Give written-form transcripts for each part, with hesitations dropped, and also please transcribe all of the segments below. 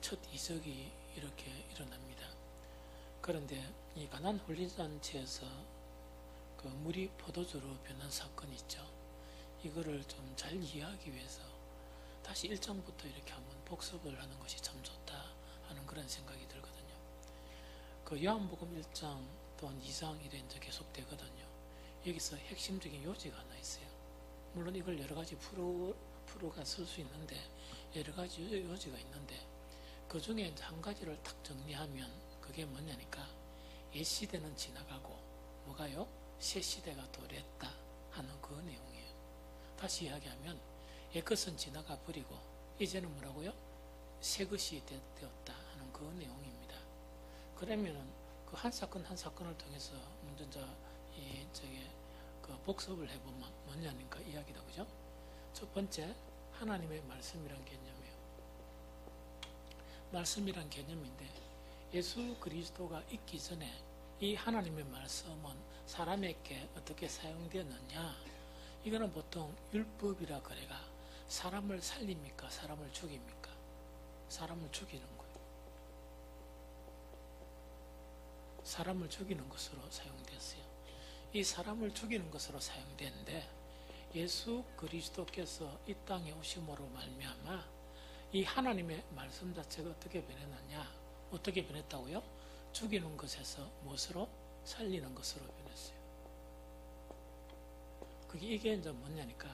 첫 이적이 이렇게 일어납니다. 그런데 이 가나안 혼린잔치에서 그 물이 포도주로 변한 사건이 있죠. 이거를 좀 잘 이해하기 위해서 다시 1장부터 이렇게 한번 복습을 하는 것이 참 좋다 하는 그런 생각이 들거든요. 그 요한복음 1장 또한 2장 이래 이제 계속되거든요. 여기서 핵심적인 요지가 하나 있어요. 물론 이걸 여러 가지 프로가 쓸 수 있는데 여러 가지 요지가 있는데 그 중에 이제 한 가지를 딱 정리하면 그게 뭐냐니까 옛 시대는 지나가고 뭐가요? 새 시대가 도래했다 하는 그 내용이에요. 다시 이야기하면 옛 것은 지나가 버리고 이제는 뭐라고요? 새 것이 되었다 하는 그 내용입니다. 그러면은 그 한 사건 한 사건을 통해서 먼저 그 복습을 해보면 뭐냐니까 이야기다, 그죠? 첫 번째, 하나님의 말씀이란 개념이에요. 말씀이란 개념인데 예수 그리스도가 있기 전에 이 하나님의 말씀은 사람에게 어떻게 사용되었느냐? 이거는 보통 율법이라 그래가 사람을 살립니까? 사람을 죽입니까? 사람을 죽이는 거예요. 사람을 죽이는 것으로 사용됐어요. 이 사람을 죽이는 것으로 사용되는데 예수 그리스도께서 이 땅에 오심으로 말미암아 이 하나님의 말씀 자체가 어떻게 변했느냐? 어떻게 변했다고요? 죽이는 것에서 무엇으로? 살리는 것으로 변했어요. 이게 이제 뭐냐니까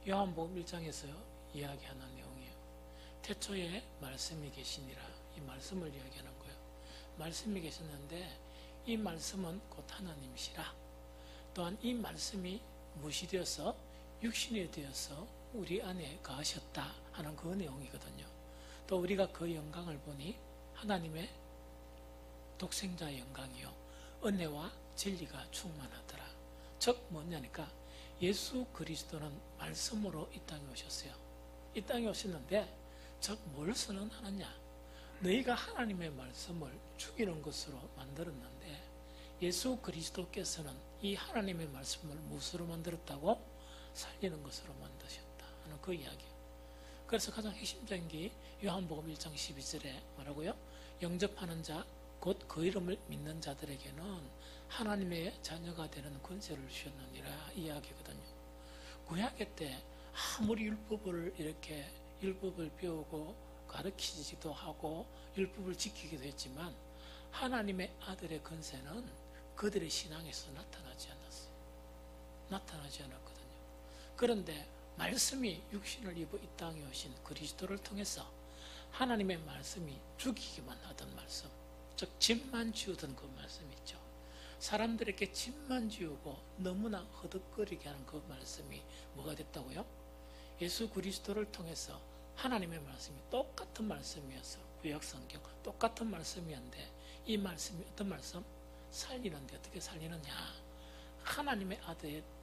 요한복음 1장에서 이야기하는 내용이에요. 태초에 말씀이 계시니라. 이 말씀을 이야기하는 거예요. 말씀이 계셨는데 이 말씀은 곧 하나님이시라. 또한 이 말씀이 무엇이 되어서 육신이 되어서 우리 안에 거하셨다 하는 그 내용이거든요. 또 우리가 그 영광을 보니 하나님의 독생자의 영광이요 은혜와 진리가 충만하더라. 즉 뭐냐니까 예수 그리스도는 말씀으로 이 땅에 오셨어요. 이 땅에 오셨는데 즉 뭘 선언하느냐? 너희가 하나님의 말씀을 죽이는 것으로 만들었는데 예수 그리스도께서는 이 하나님의 말씀을 무엇으로 만들었다고? 살리는 것으로 만드셨다 하는 그 이야기예요. 그래서 가장 핵심적인 게 요한복음 1장 12절에 뭐라고요? 영접하는 자 곧 그 이름을 믿는 자들에게는 하나님의 자녀가 되는 권세를 주셨느니라 이야기거든요. 구약의 때 아무리 율법을 배우고 가르치지도 하고 율법을 지키기도 했지만 하나님의 아들의 권세는 그들의 신앙에서 나타나지 않았어요. 나타나지 않았거든요. 그런데 말씀이 육신을 입어 이 땅에 오신 그리스도를 통해서 하나님의 말씀이 죽이기만 하던 말씀, 즉 집만 지우던 그 말씀 있죠. 사람들에게 집만 지우고 너무나 허덕거리게 하는 그 말씀이 뭐가 됐다고요? 예수 그리스도를 통해서 하나님의 말씀이 똑같은 말씀이어서 구약성경 똑같은 말씀이었는데 이 말씀이 어떤 말씀? 살리는데 어떻게 살리느냐? 하나님의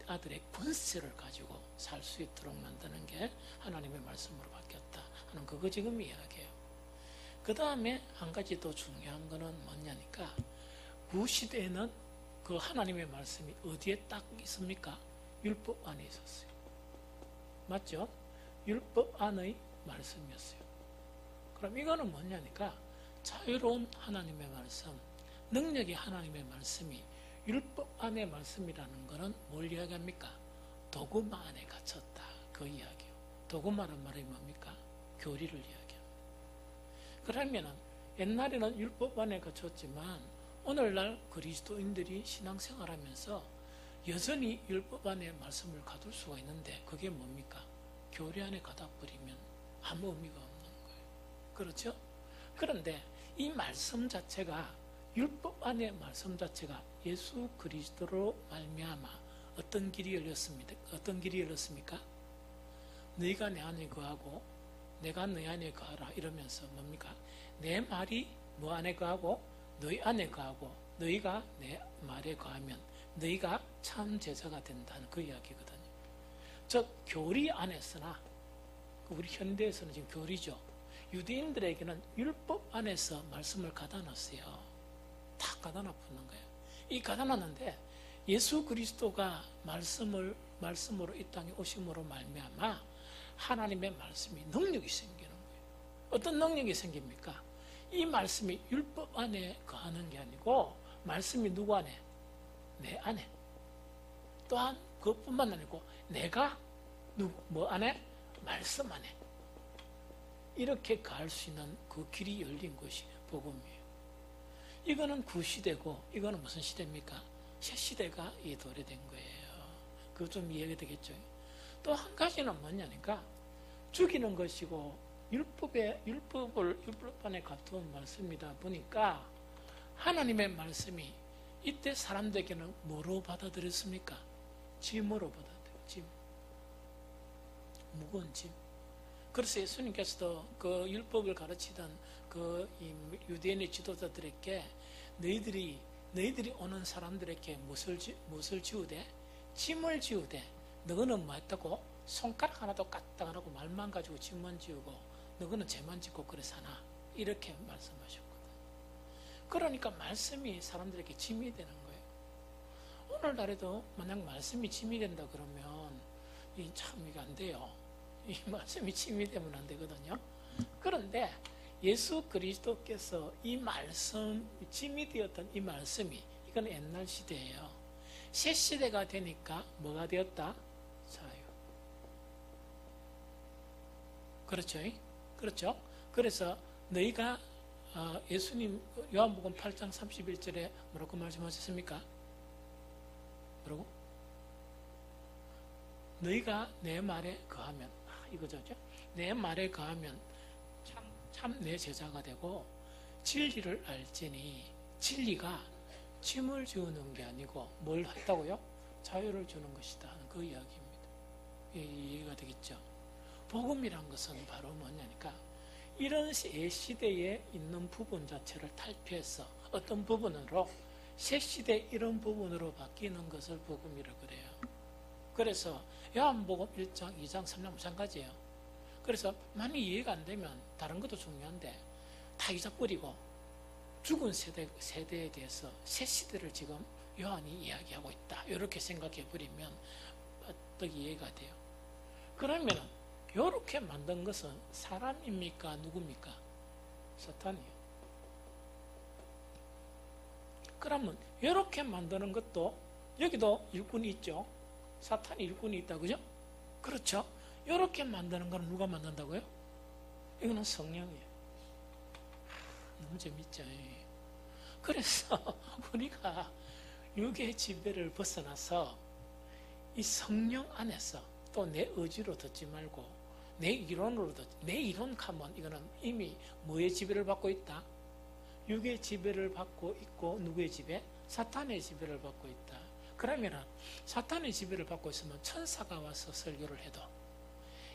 아들의 권세를 가지고 살 수 있도록 만드는 게 하나님의 말씀으로 바뀌었다 하는 그거 지금 이야기해요. 그 다음에 한 가지 더 중요한 거는 뭐냐니까 구시대에는 그 하나님의 말씀이 어디에 딱 있습니까? 율법 안에 있었어요. 맞죠? 율법 안의 말씀이었어요. 그럼 이거는 뭐냐니까 자유로운 하나님의 말씀, 능력이 하나님의 말씀이 율법 안의 말씀이라는 것은 뭘 이야기합니까? 도구마 안에 갇혔다. 그 이야기요. 도구마란 말이 뭡니까? 교리를 이야기합니다. 그러면은 옛날에는 율법 안에 갇혔지만 오늘날 그리스도인들이 신앙생활하면서 여전히 율법 안에 말씀을 가둘 수가 있는데 그게 뭡니까? 교리 안에 가둬버리면 아무 의미가 없는 거예요. 그렇죠? 그런데 이 말씀 자체가 율법 안의 말씀 자체가 예수 그리스도로 말미암아 어떤 길이 열렸습니까? 어떤 길이 열렸습니까? 너희가 내 안에 거하고 내가 너희 안에 거하라 이러면서 뭡니까? 내 말이 뭐 안에 거하고 너희 안에 거하고 너희가 내 말에 거하면 너희가 참 제자가 된다는 그 이야기거든요. 즉 교리 안에서나 우리 현대에서는 지금 교리죠. 유대인들에게는 율법 안에서 말씀을 가다 놨어요. 다 가다 놔붙는 거예요. 이 가다 놨는데 예수 그리스도가 말씀으로 이 땅에 오심으로 말미암아 하나님의 말씀이 능력이 생기는 거예요. 어떤 능력이 생깁니까? 이 말씀이 율법 안에 거하는 게 아니고 말씀이 누구 안에? 내 안에. 또한 그것뿐만 아니고 내가 뭐 안에? 말씀 안에. 이렇게 갈 수 있는 그 길이 열린 것이 복음이에요. 이거는 구시대고 이거는 무슨 시대입니까? 새 시대가 이 도래된 거예요. 그거 좀 이해가 되겠죠? 또 한 가지는 뭐냐니까 죽이는 것이고 율법 안에 갖춘 말씀이다 보니까 하나님의 말씀이 이때 사람들에게는 뭐로 받아들였습니까? 짐으로 받아들여요. 짐. 무거운 짐. 그래서 예수님께서도 그 율법을 가르치던 그 유대인의 지도자들에게 너희들이 오는 사람들에게 무엇을 지우되? 짐을 지우되 너희는 뭐 했다고? 손가락 하나도 까딱 안 하고 말만 가지고 짐만 지우고 너희는 죄만 짓고 그래 사나? 이렇게 말씀하셨거든. 그러니까 말씀이 사람들에게 짐이 되는 거예요. 오늘날에도 만약 말씀이 짐이 된다 그러면 참 이게 안 돼요. 이 말씀이 짐이 되면 안 되거든요. 그런데 예수 그리스도께서 이 말씀, 짐이 되었던 이 말씀이 이건 옛날 시대예요. 새 시대가 되니까 뭐가 되었다? 자유. 그렇죠? 그렇죠? 그래서 너희가 예수님 요한복음 8장 31절에 뭐라고 말씀하셨습니까? 뭐라고? 너희가 내 말에 거하면 이거죠. 내 말에 거하면 참 내 제자가 되고 진리를 알지니 진리가 짐을 지우는 게 아니고 뭘 했다고요? 자유를 주는 것이다 하는 그 이야기입니다. 이해가 되겠죠? 복음이란 것은 바로 뭐냐니까 이런 새 시대에 있는 부분 자체를 탈피해서 어떤 부분으로 새 시대 이런 부분으로 바뀌는 것을 복음이라 그래요. 그래서 요한복음 1장, 2장, 3장 마찬가지예요. 그래서 많이 이해가 안 되면 다른 것도 중요한데 다 잊어버리고 죽은 세대에 대해서 새 시대를 지금 요한이 이야기하고 있다. 이렇게 생각해 버리면 어떻게 이해가 돼요? 그러면 이렇게 만든 것은 사람입니까? 누굽니까? 사탄이에요. 그러면 이렇게 만드는 것도 여기도 일꾼이 있죠. 사탄이 일꾼이 있다, 그죠? 그렇죠? 이렇게 만드는 건 누가 만든다고요? 이거는 성령이에요. 너무 재밌죠? 그래서 우리가 육의 지배를 벗어나서 이 성령 안에서 또 내 의지로 듣지 말고 내 이론으로 내 이론 하면 이거는 이미 뭐의 지배를 받고 있다? 육의 지배를 받고 있고 누구의 지배? 사탄의 지배를 받고 있다. 그러면 사탄의 지배를 받고 있으면 천사가 와서 설교를 해도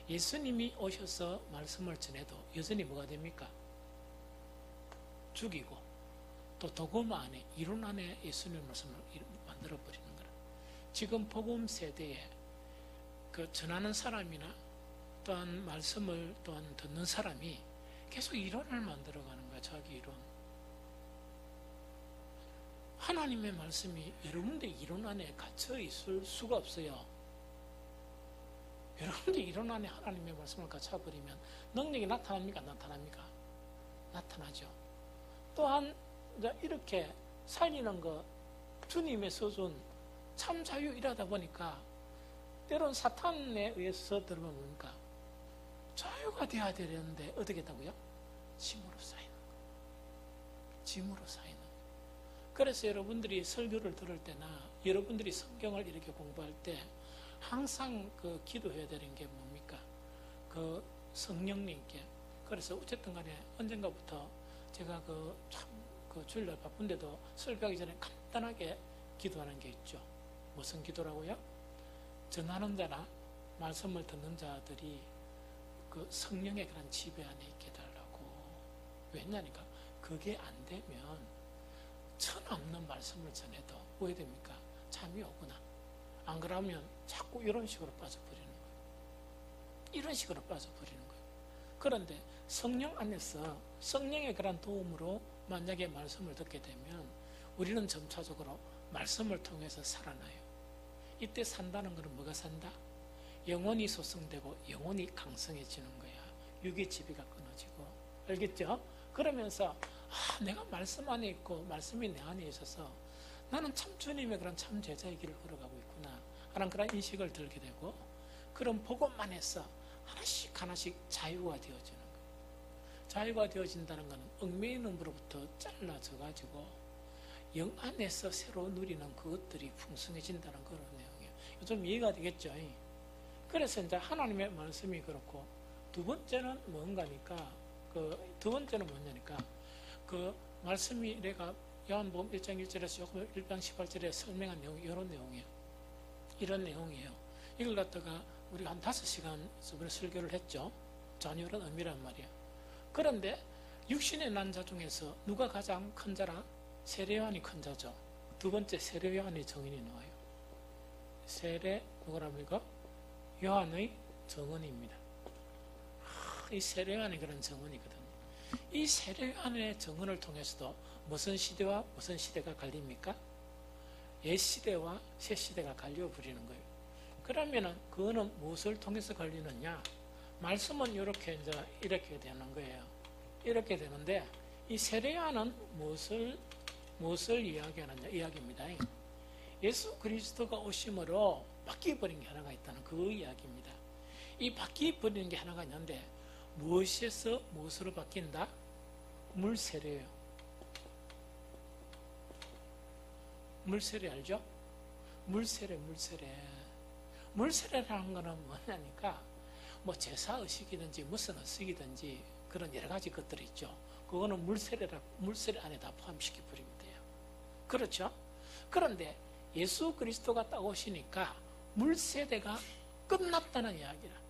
예수님이 오셔서 말씀을 전해도 여전히 뭐가 됩니까? 죽이고 또 도구마 안에 이론 안에 예수님의 말씀을 만들어버리는 거라. 지금 복음 세대에 그 전하는 사람이나 또한 말씀을 또한 듣는 사람이 계속 이론을 만들어가는 거야. 자기 이론. 하나님의 말씀이 여러분들 이론 안에 갇혀 있을 수가 없어요. 여러분들 이론 안에 하나님의 말씀을 갇혀버리면 능력이 나타납니까? 나타납니까? 나타나죠. 또한 이렇게 살리는 거 주님의 써준 참 자유 일하다 보니까 때론 사탄에 의해서 들어보면 뭡니까? 자유가 되어야 되는데 어떻게 했다고요? 짐으로 쌓이는 거. 짐으로 쌓이는 거. 그래서 여러분들이 설교를 들을 때나 여러분들이 성경을 이렇게 공부할 때 항상 그 기도해야 되는 게 뭡니까? 그 성령님께. 그래서 어쨌든 간에 언젠가부터 제가 그 주일날 바쁜데도 설교하기 전에 간단하게 기도하는 게 있죠. 무슨 기도라고요? 전하는 자나 말씀을 듣는 자들이 그 성령의 그런 지배 안에 있게 해달라고. 왜냐니까 그게 안 되면 천없는 말씀을 전해도 왜 됩니까? 잠이 오구나. 안 그러면 자꾸 이런 식으로 빠져버리는 거예요. 이런 식으로 빠져버리는 거예요. 그런데 성령 안에서 성령의 그런 도움으로 만약에 말씀을 듣게 되면 우리는 점차적으로 말씀을 통해서 살아나요. 이때 산다는 것은 뭐가 산다? 영혼이 소성되고 영혼이 강성해지는 거야. 육의 지배가 끊어지고. 알겠죠? 그러면서 내가 말씀 안에 있고 말씀이 내 안에 있어서 나는 참 주님의 그런 참 제자의 길을 걸어가고 있구나 하는 그런 인식을 들게 되고, 그런 복음만 해서 하나씩 하나씩 자유가 되어지는 거예요. 자유가 되어진다는 것은 얽매인 음으로부터 잘라져 가지고 영 안에서 새로 누리는 그것들이 풍성해진다는 그런 내용이에요. 좀 이해가 되겠죠? 그래서 이제 하나님의 말씀이 그렇고, 두 번째는 뭔가니까, 두 번째는 뭐냐니까, 그 말씀이 내가 요한복음 1장 1절에서 요한복음 1장 18절에 설명한 내용이 이런 내용이에요. 이런 내용이에요. 이걸 갖다가 우리가 한 5시간 저번에 설교를 했죠. 전혀 이런 의미란 말이에요. 그런데 육신의 난 자 중에서 누가 가장 큰 자라? 세례 요한이 큰 자죠. 두 번째 세례 요한의 정인이 나와요. 세례 누구랍니까? 요한의 정언입니다. 이 세례 요한의 그런 정언이거든요. 이 세례 요한의 정언을 통해서도 무슨 시대와 무슨 시대가 갈립니까? 옛 시대와 새 시대가 갈려 버리는 거예요. 그러면은 그거는 무엇을 통해서 갈리느냐? 말씀은 이렇게 되는 거예요. 이렇게 되는데, 이 세례 요한은 무엇을 이야기하느냐 이야기입니다. 예수 그리스도가 오심으로 바뀌어버린 게 하나가 있다는 그 이야기입니다. 이 바뀌어버리는 게 하나가 있는데, 무엇에서 무엇으로 바뀐다? 물세례예요. 물세례 알죠? 물세례. 물세례라는 거는 뭐냐니까, 뭐 제사 의식이든지 무슨 의식이든지 그런 여러 가지 것들이 있죠. 그거는 물세례 안에 다 포함시켜 버리면 돼요. 그렇죠? 그런데 예수 그리스도가 딱 오시니까 물세례가 끝났다는 이야기라.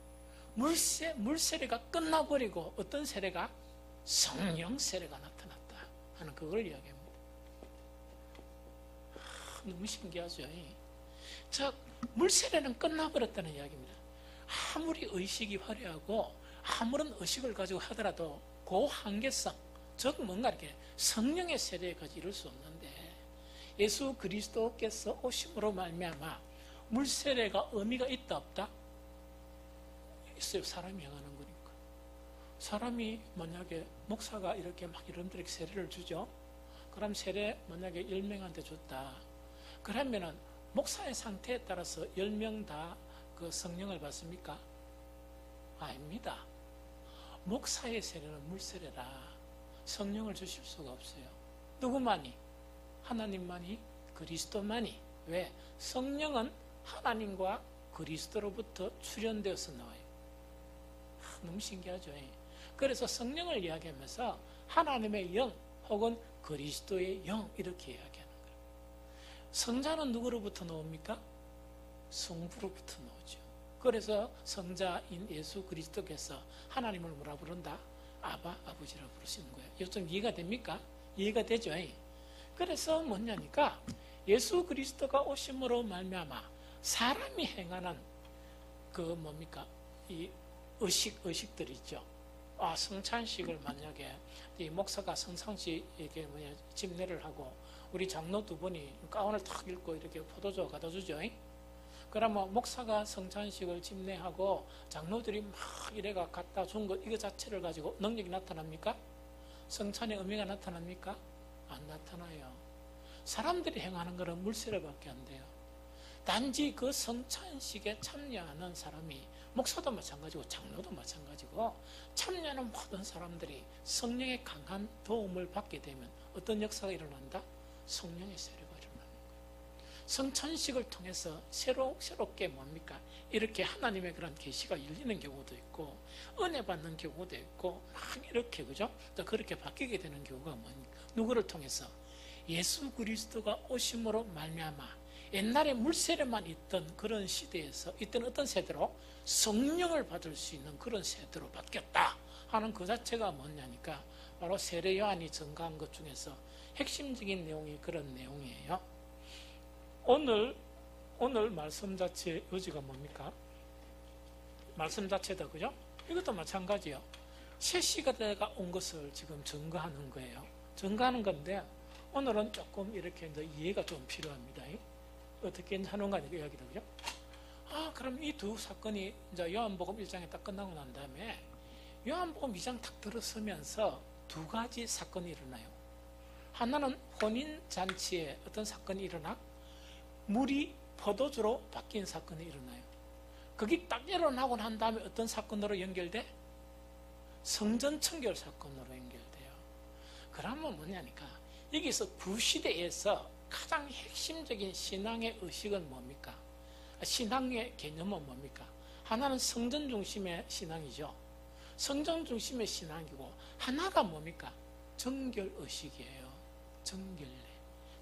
물세례가 끝나버리고 어떤 세례가? 성령 세례가 나타났다 하는 그걸 이야기합니다. 너무 신기하죠? 즉 물세례는 끝나버렸다는 이야기입니다. 아무리 의식이 화려하고 아무런 의식을 가지고 하더라도 그 한계성, 즉 뭔가 이렇게 성령의 세례까지 이룰 수 없는데, 예수 그리스도께서 오심으로 말미암아 물세례가 의미가 있다 없다? 있어요. 사람이 행하는 거니까. 사람이 만약에 목사가 이렇게 막 여러분들에게 세례를 주죠. 그럼 세례 만약에 10명한테 줬다. 그러면은 목사의 상태에 따라서 10명 다 그 성령을 받습니까? 아닙니다. 목사의 세례는 물세례라 성령을 주실 수가 없어요. 누구만이? 하나님만이, 그리스도만이. 왜? 성령은 하나님과 그리스도로부터 출현되어서 나와요. 너무 신기하죠? 그래서 성령을 이야기하면서 하나님의 영 혹은 그리스도의 영 이렇게 이야기하는 거예요. 성자는 누구로부터 나옵니까? 성부로부터 나오죠. 그래서 성자인 예수 그리스도께서 하나님을 뭐라 부른다? 아바, 아버지라 부르시는 거예요. 이거 좀 이해가 됩니까? 이해가 되죠? 그래서 뭐냐니까, 예수 그리스도가 오심으로 말미암아 사람이 행하는 그 뭡니까? 이 의식들이 있죠. 성찬식을 만약에 이 목사가 성찬식에게 집례를 하고 우리 장로 두 분이 가운을 탁 입고 이렇게 포도주 갖다 주죠. 그러면 목사가 성찬식을 집례하고 장로들이 막 이래가 갖다 준 것 이거 자체를 가지고 능력이 나타납니까? 성찬의 의미가 나타납니까? 안 나타나요. 사람들이 행하는 것은 물세례밖에 안 돼요. 단지 그 성찬식에 참여하는 사람이, 목사도 마찬가지고 장로도 마찬가지고, 참여하는 모든 사람들이 성령의 강한 도움을 받게 되면 어떤 역사가 일어난다? 성령의 세례가 일어나는 거예요. 성찬식을 통해서 새롭게 뭡니까? 이렇게 하나님의 그런 계시가 열리는 경우도 있고, 은혜 받는 경우도 있고, 막 이렇게, 그죠? 또 그렇게 바뀌게 되는 경우가 뭡니까? 누구를 통해서? 예수 그리스도가 오심으로 말미암아 옛날에 물세례만 있던 그런 시대에서 이때는 어떤 세대로? 성령을 받을 수 있는 그런 세대로 바뀌었다 하는 그 자체가 뭐냐니까, 바로 세례 요한이 증가한 것 중에서 핵심적인 내용이 그런 내용이에요. 오늘 말씀 자체의 요지가 뭡니까? 말씀 자체다, 그죠? 이것도 마찬가지예요. 새 시대가 온 것을 지금 증거하는 거예요. 증거하는 건데, 오늘은 조금 이렇게 이제 이해가 좀 필요합니다. 어떻게 하는가 이야기도, 그죠? 그럼 이 두 사건이 이제 요한복음 1장에 딱 끝나고 난 다음에 요한복음 2장 딱 들어서면서 두 가지 사건이 일어나요. 하나는 혼인잔치에 어떤 사건이 일어나 물이 포도주로 바뀐 사건이 일어나요. 그게 딱 일어나고 난 다음에 어떤 사건으로 연결돼? 성전 청결 사건으로 연결돼요. 그러면 뭐냐니까 여기서 구시대에서 가장 핵심적인 신앙의 의식은 뭡니까? 신앙의 개념은 뭡니까? 하나는 성전 중심의 신앙이죠. 성전 중심의 신앙이고 하나가 뭡니까? 정결 의식이에요. 정결례.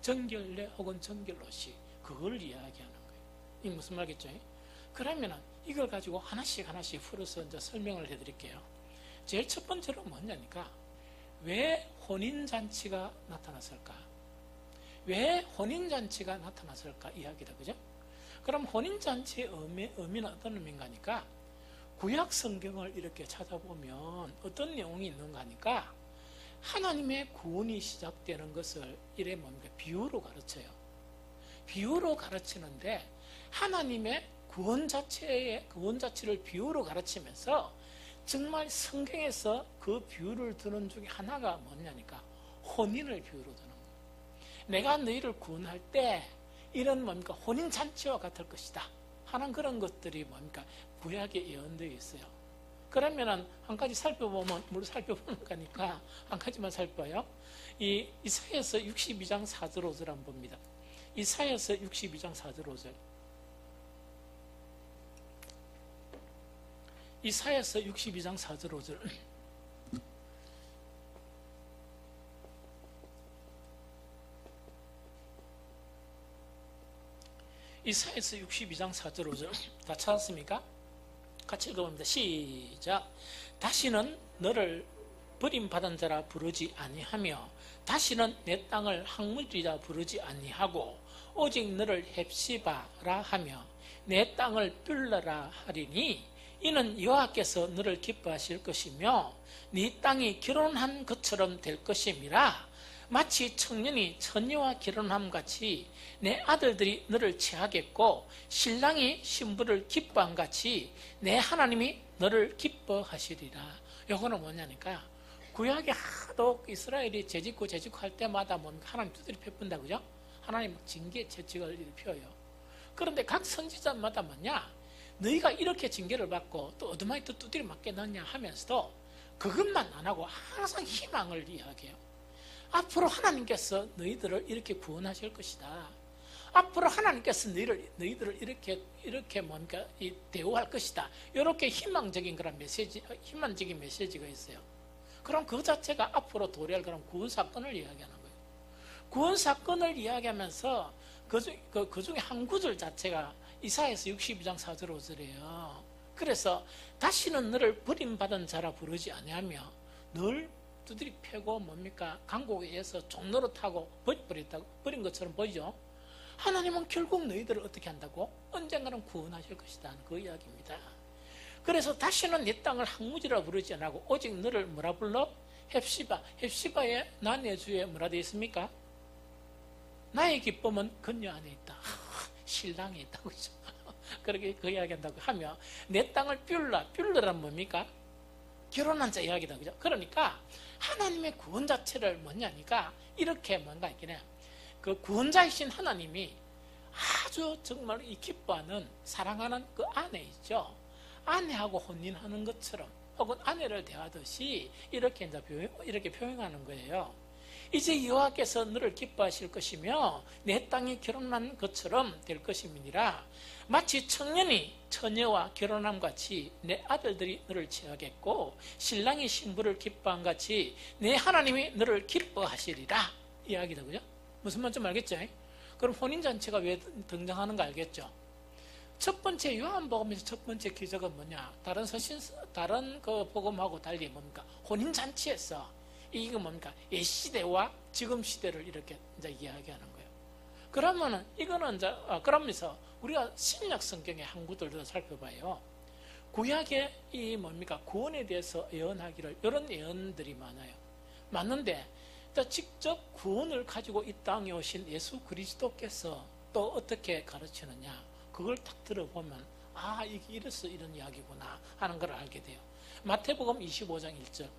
정결례 혹은 정결 의식. 그걸 이야기하는 거예요. 이게 무슨 말겠죠? 그러면은 이걸 가지고 하나씩 풀어서 이제 설명을 해드릴게요. 제일 첫 번째로 뭐냐니까 왜 혼인잔치가 나타났을까? 왜 혼인잔치가 나타났을까? 이야기다, 그죠? 그럼 혼인잔치의 의미는 어떤 의미인가 하니까 구약 성경을 이렇게 찾아보면 어떤 내용이 있는가 하니까 하나님의 구원이 시작되는 것을 이래 뭡니까? 비유로 가르쳐요. 비유로 가르치는데 하나님의 구원 자체를 비유로 가르치면서 정말 성경에서 그 비유를 드는 중에 하나가 뭐냐니까 혼인을 비유로 드는 거예요. 내가 너희를 구원할 때 이런 뭡니까? 혼인잔치와 같을 것이다 하는 그런 것들이 뭡니까? 구약에 예언되어 있어요. 그러면은 한 가지 살펴보면 살펴보는 거니까 한 가지만 살펴봐요. 이사야서 62장 4절 5절 한번 봅니다. 이사야서 62장 4절 5절. 이사야서 62장 4절 5절. 이사야서 62장 4절 5절 다 찾았습니까? 같이 읽어봅니다. 시작. 다시는 너를 버림받은 자라 부르지 아니하며 다시는 내 땅을 항무지라 부르지 아니하고 오직 너를 헵시바라 하며 내 땅을 뷸라라 하리니 이는 여호와께서 너를 기뻐하실 것이며 네 땅이 결혼한 것처럼 될 것임이라. 마치 청년이 처녀와 결혼함 같이 내 아들들이 너를 취하겠고 신랑이 신부를 기뻐함 같이 내 하나님이 너를 기뻐하시리라. 요거는 뭐냐니까 구약에 하도 이스라엘이 재짓고 할 때마다 뭡니까? 하나님 두드리 펴분다, 그죠? 하나님 징계 채찍을 펴요. 그런데 각 선지자마다 뭐냐? 너희가 이렇게 징계를 받고 또 어드마이 또 두드리 맞겠느냐 하면서도 그것만 안 하고 항상 희망을 이야기해요. 앞으로 하나님께서 너희들을 이렇게 구원하실 것이다. 앞으로 하나님께서 너희들을 이렇게 뭡니까? 대우할 것이다. 이렇게 희망적인 그런 희망적인 메시지가 있어요. 그럼 그 자체가 앞으로 도래할 그런 구원 사건을 이야기하는 거예요. 구원 사건을 이야기하면서 그 중에 한 구절 자체가 이사야서 62장 4절 5절이에요. 그래서 다시는 너를 버림받은 자라 부르지 아니하며 늘 두드리 패고 뭡니까? 강국에 의해서 종로로 타고 버린 것처럼 보이죠? 하나님은 결국 너희들을 어떻게 한다고? 언젠가는 구원하실 것이다. 그 이야기입니다. 그래서 다시는 내 땅을 항무지라 부르지 않고 오직 너를 뭐라 불러? 헵시바. 헵시바의 나내주에 뭐라 되어 있습니까? 나의 기쁨은 그녀 안에 있다. 신랑에 있다고 그죠? 그렇게 그 이야기한다고 하며 내 땅을 뷸라란 뭡니까? 결혼한 자 이야기다, 그죠? 그러니까 하나님의 구원 자체를 뭐냐니까 이렇게 뭔가 있긴 해요. 그 구원자이신 하나님이 아주 정말 이 기뻐하는 사랑하는 그 아내 있죠. 아내하고 혼인하는 것처럼 혹은 아내를 대하듯이 이렇게 표현하는 거예요. 이제 여호와께서 너를 기뻐하실 것이며 내 땅이 결혼한 것처럼 될 것임이니라. 마치 청년이 처녀와 결혼함 같이 내 아들들이 너를 취하겠고 신랑이 신부를 기뻐함 같이 내 하나님이 너를 기뻐하시리라. 이야기다, 그죠? 무슨 말인지 알겠죠? 그럼 혼인잔치가 왜 등장하는 거 알겠죠? 첫 번째 요한복음에서 첫 번째 기적은 뭐냐? 다른 그 복음하고 달리 뭡니까? 혼인잔치에서 이게 뭡니까? 옛 시대와 지금 시대를 이렇게 이제 이야기하는 거예요. 그러면은 이거는 이제 그러면서 우리가 신약 성경의 한 구절도 살펴봐요. 구약에 이 뭡니까? 구원에 대해서 예언하기를 이런 예언들이 많아요. 맞는데 직접 구원을 가지고 이 땅에 오신 예수 그리스도께서 또 어떻게 가르치느냐? 그걸 딱 들어보면 이게 이래서 이런 이야기구나 하는 걸 알게 돼요. 마태복음 25장 1절.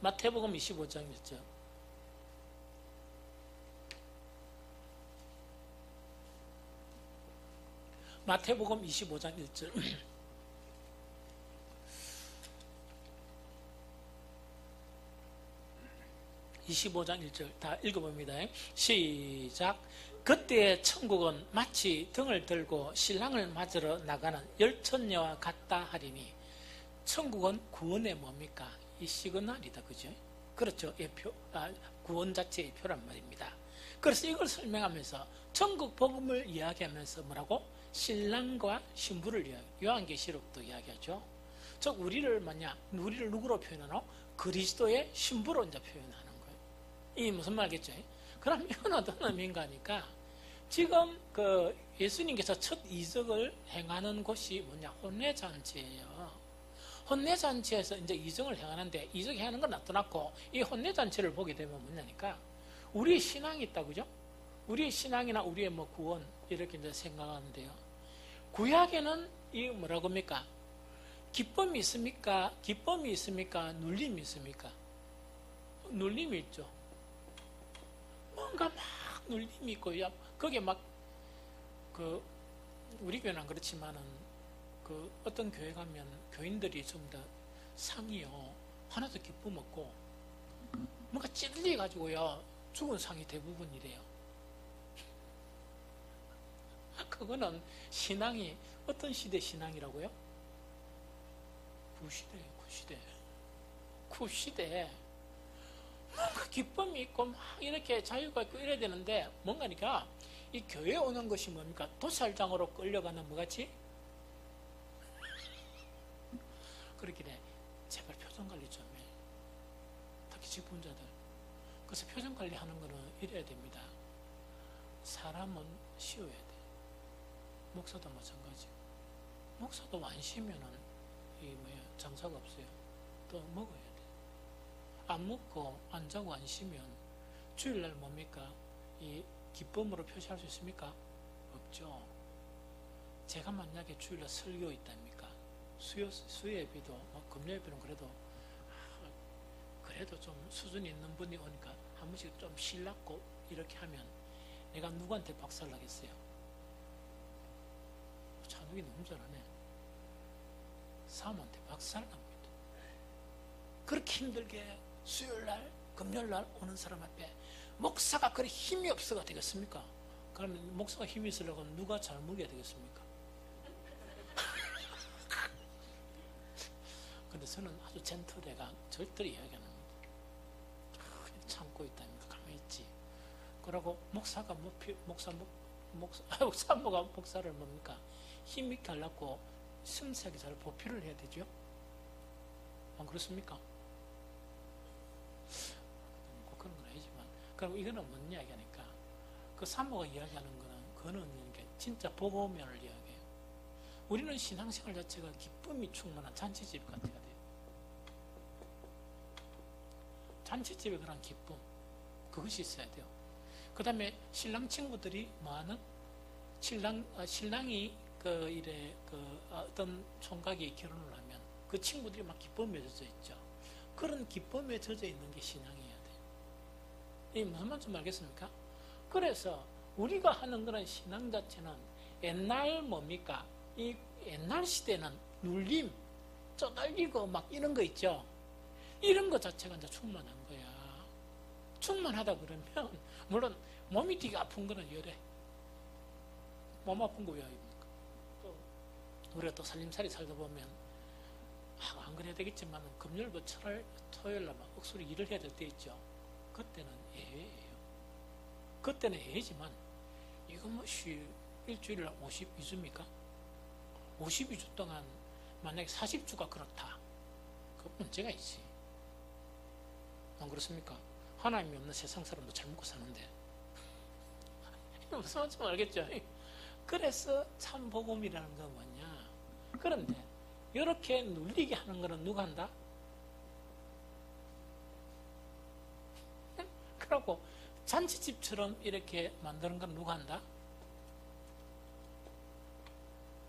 마태복음 25장 1절. 마태복음 25장 1절. 25장 1절 다 읽어봅니다. 시작. 그때 천국은 마치 등을 들고 신랑을 맞으러 나가는 열처녀와 같다 하리니. 천국은 구원의 뭡니까? 이 시그널이다. 그죠? 그렇죠. 구원 자체의 표란 말입니다. 그래서 이걸 설명하면서 천국 복음을 이야기하면서 뭐라고? 신랑과 신부를 요한계시록도 이야기하죠. 즉 우리를 누구로 표현하노? 그리스도의 신부로 이제 표현하는 거예요. 이 무슨 말겠죠? 그럼 이건 어떤 의미인가 하니까 지금 그 예수님께서 첫 이적을 행하는 곳이 뭐냐? 혼례잔치예요. 혼례잔치에서 이제 이적을 행하는데 이적 행하는 건 놔둬놨고 이 혼례잔치를 보게 되면 뭐냐니까 우리 신앙이 있다, 그죠? 우리의 신앙이나 우리의 뭐 구원 이렇게 이제 생각하는데요. 구약에는 이 뭐라고 합니까? 기쁨이 있습니까? 기쁨이 있습니까? 눌림이 있습니까? 눌림이 있죠. 뭔가 막 눌림이 있고, 거기에 막 우리 교회는 안 그렇지만은 어떤 교회 가면 교인들이 전부 다 상이요 하나도 기쁨 없고 뭔가 찔리 가지고요 죽은 상이 대부분이래요. 그거는 신앙이 어떤 시대 신앙이라고요? 구시대 뭔가 기쁨이 있고 막 이렇게 자유가 있고 이래야 되는데 뭔가니까 이 교회에 오는 것이 뭡니까? 도살장으로 끌려가는 뭐같이? 그렇길래 제발 표정관리 좀 해. 특히 직분자들. 그래서 표정관리하는 거는 이래야 됩니다. 사람은 쉬어야 돼. 목사도 마찬가지. 목사도 안 쉬면은 장사가 없어요. 또 먹어야 돼. 안 먹고 안 자고 안 쉬면 주일날 뭡니까? 이 기쁨으로 표시할 수 있습니까? 없죠. 제가 만약에 주일날 설교 있답니까? 수요예비도 금요예비는 그래도 좀 수준이 있는 분이 오니까 한 번씩 좀 신났고 이렇게 하면 내가 누구한테 박살나겠어요? 찬욱이 너무 잘하네. 사람한테 박살납니다. 그렇게 힘들게 수요일날 금요일날 오는 사람 앞에 목사가 그리 힘이 없어가 되겠습니까? 그러면 목사가 힘이 있으려고 누가 잘 먹여야 되겠습니까? 근데 저는 아주 젠틀해가 절대로 이야기 안 합니다. 참고 있다니까 가만히 있지. 그러고 목사가 산모가 목사를 뭡니까? 힘있게 하려고 섬세하게 잘 보필을 해야 되죠? 안 그렇습니까? 꼭 그런 건 아니지만. 그럼 이거는 뭔 이야기하니까 그 산모가 이야기하는 거는 그거는 진짜 복음면을 이야기해요. 우리는 신앙생활 자체가 기쁨이 충만한 잔치집 같아야 돼요. 잔치집에 그런 기쁨, 그것이 있어야 돼요. 그 다음에 신랑 친구들이 뭐하는? 신랑이 어떤 총각이 결혼을 하면 그 친구들이 막 기쁨에 젖어 있죠. 그런 기쁨에 젖어 있는 게 신앙이어야 돼요. 이게 무슨 말인지 알겠습니까? 그래서 우리가 하는 그런 신앙 자체는 옛날 뭡니까? 이 옛날 시대는 눌림, 쪼달리고 막 이런 거 있죠. 이런 거 자체가 이제 충만한 거야. 충만하다 그러면 물론 몸이 되게 아픈 거는 열해. 몸 아픈 거 왜 아닙니까? 또 우리가 또 살림살이 살다 보면 안 그래야 되겠지만 금요일부터 철월, 토요일날 막 억수로 일을 해야 될 때 있죠. 그때는 예외예요. 그때는 예외지만 이거 일주일에 52주입니까? 52주 동안 만약에 40주가 그렇다. 그 문제가 있지. 안 그렇습니까? 하나님이 없는 세상 사람도 잘 먹고 사는데. 무슨 말인지 알겠죠? 그래서 참 복음이라는 건 뭐냐? 그런데 이렇게 눌리게 하는 거는 누가 한다? 그러고 잔치집처럼 이렇게 만드는 건 누가 한다?